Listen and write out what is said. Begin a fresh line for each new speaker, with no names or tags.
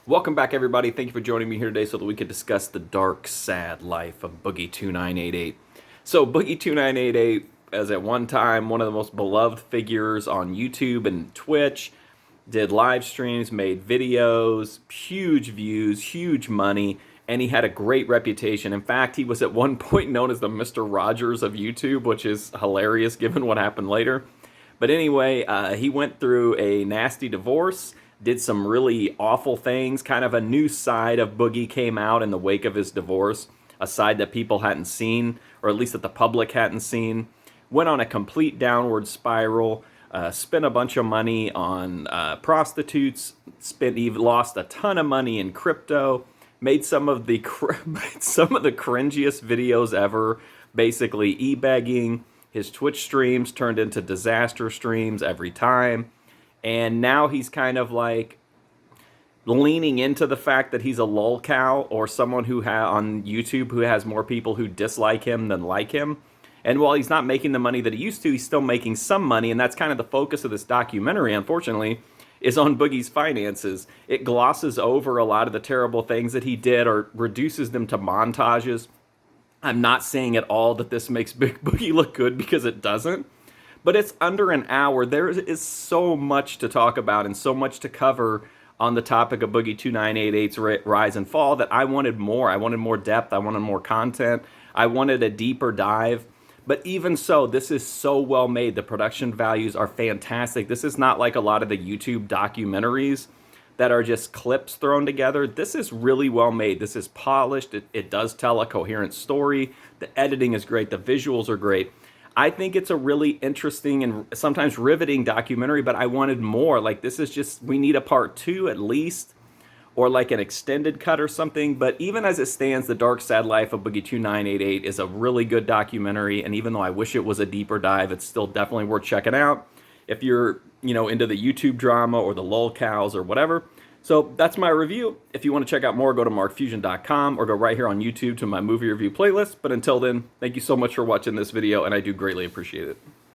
Welcome back, everybody. Thank you for joining me here today so that we could discuss the dark, sad life of Boogie2988. So, Boogie2988, as at one time one of the most beloved figures on YouTube and Twitch, did live streams, made videos, huge views, huge money, and he had a great reputation. In fact, he was at one point known as the Mr. Rogers of YouTube, which is hilarious given what happened later. But anyway, he went through a nasty divorce, did some really awful things. Kind of a new side of Boogie came out in the wake of his divorce, a side that people hadn't seen, or at least that the public hadn't seen. Went on a complete downward spiral, spent a bunch of money on prostitutes, lost a ton of money in crypto, made some of the cringiest videos ever, basically e-begging. His Twitch streams turned into disaster streams every time. And now he's kind of like leaning into the fact that he's a lolcow or someone who on YouTube who has more people who dislike him than like him. And while he's not making the money that he used to, he's still making some money. And that's kind of the focus of this documentary, unfortunately, is on Boogie's finances. It glosses over a lot of the terrible things that he did or reduces them to montages. I'm not saying at all that this makes Big Boogie look good, because it doesn't. But it's under an hour. There is so much to talk about and so much to cover on the topic of Boogie2988's rise and fall that I wanted more. I wanted more depth. I wanted more content. I wanted a deeper dive. But even so, this is so well made. The production values are fantastic. This is not like a lot of the YouTube documentaries that are just clips thrown together. This is really well made. This is polished. It does tell a coherent story. The editing is great. The visuals are great. I think it's a really interesting and sometimes riveting documentary, but I wanted more. Like, this is just, we need a part 2 at least, or like an extended cut or something. But even as it stands, The Dark Sad Life of Boogie2988 is a really good documentary. And even though I wish it was a deeper dive, it's still definitely worth checking out if you're, into the YouTube drama or the lolcows or whatever. So that's my review. If you want to check out more, go to markfusion.com or go right here on YouTube to my movie review playlist. But until then, thank you so much for watching this video, and I do greatly appreciate it.